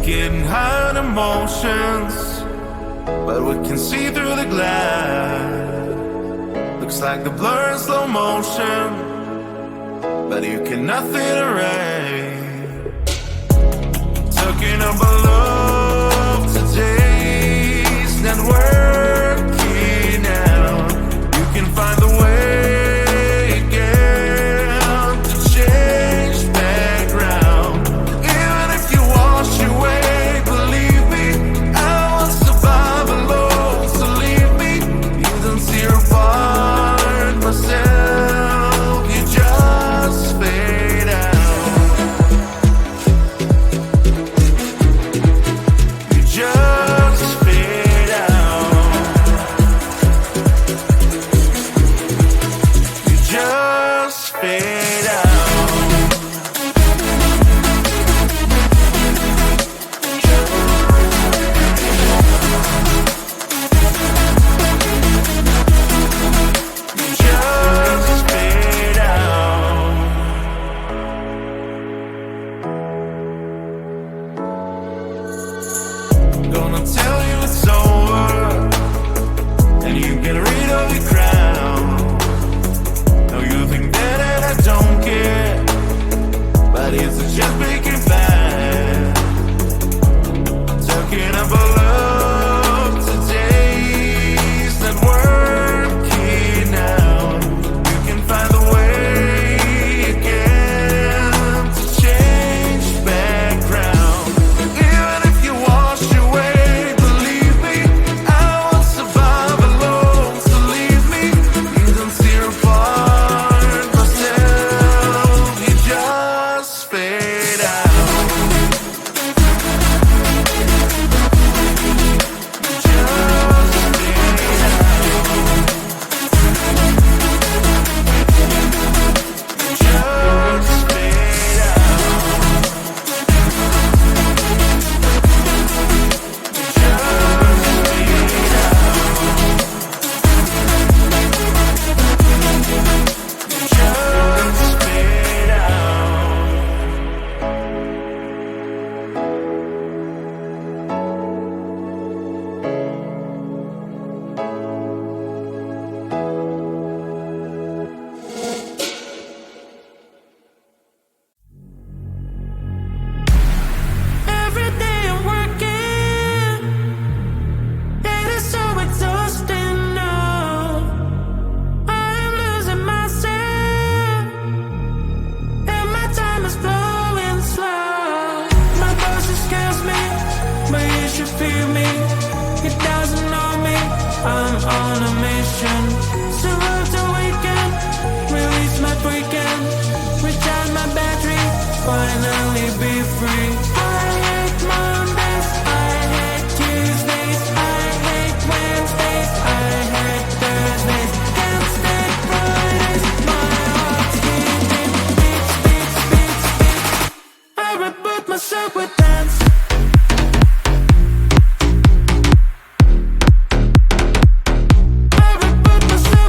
getting high on emotions, but we can see through the glass. Looks like the blur in slow motion, but you can nothing erase. Talking about love today's not working out. You can find the way again to change background. Even if you wash away, believe me, I won't survive alone. So leave me, you don't see your part myself. You just fade out. You just fade out. You just fade out. Just fade out. Gonna tell you it's over, and you get rid of your crown. Now you think that I don't care, but it's just making bad. Talking about love today's not working out. You can find the way again to change background. Even if you wash away, believe me, I won't survive alone. So leave me, you don't see your part myself. You just fade out. Every day I'm working, it is so exhausting now. I am losing myself, and my time is flowing slow. My boss scares me, but you should feel me. He doesn't know me, I'm on a mission. So road to weekend, release my weekend, recharge my battery, finally be free. I hate Mondays, I hate Tuesdays, I hate Wednesdays, I hate Thursdays, can't stand Fridays. My heart's beating, beats, beats, beats, beats. I reboot myself with dance. I reboot myself.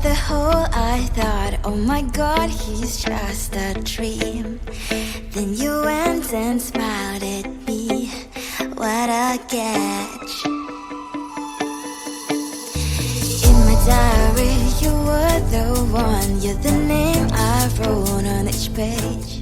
the hole, I thought, oh my god, he's just a dream. Then you went and smiled at me. What a catch. In my diary, you were the one. You're the name I wrote on each page.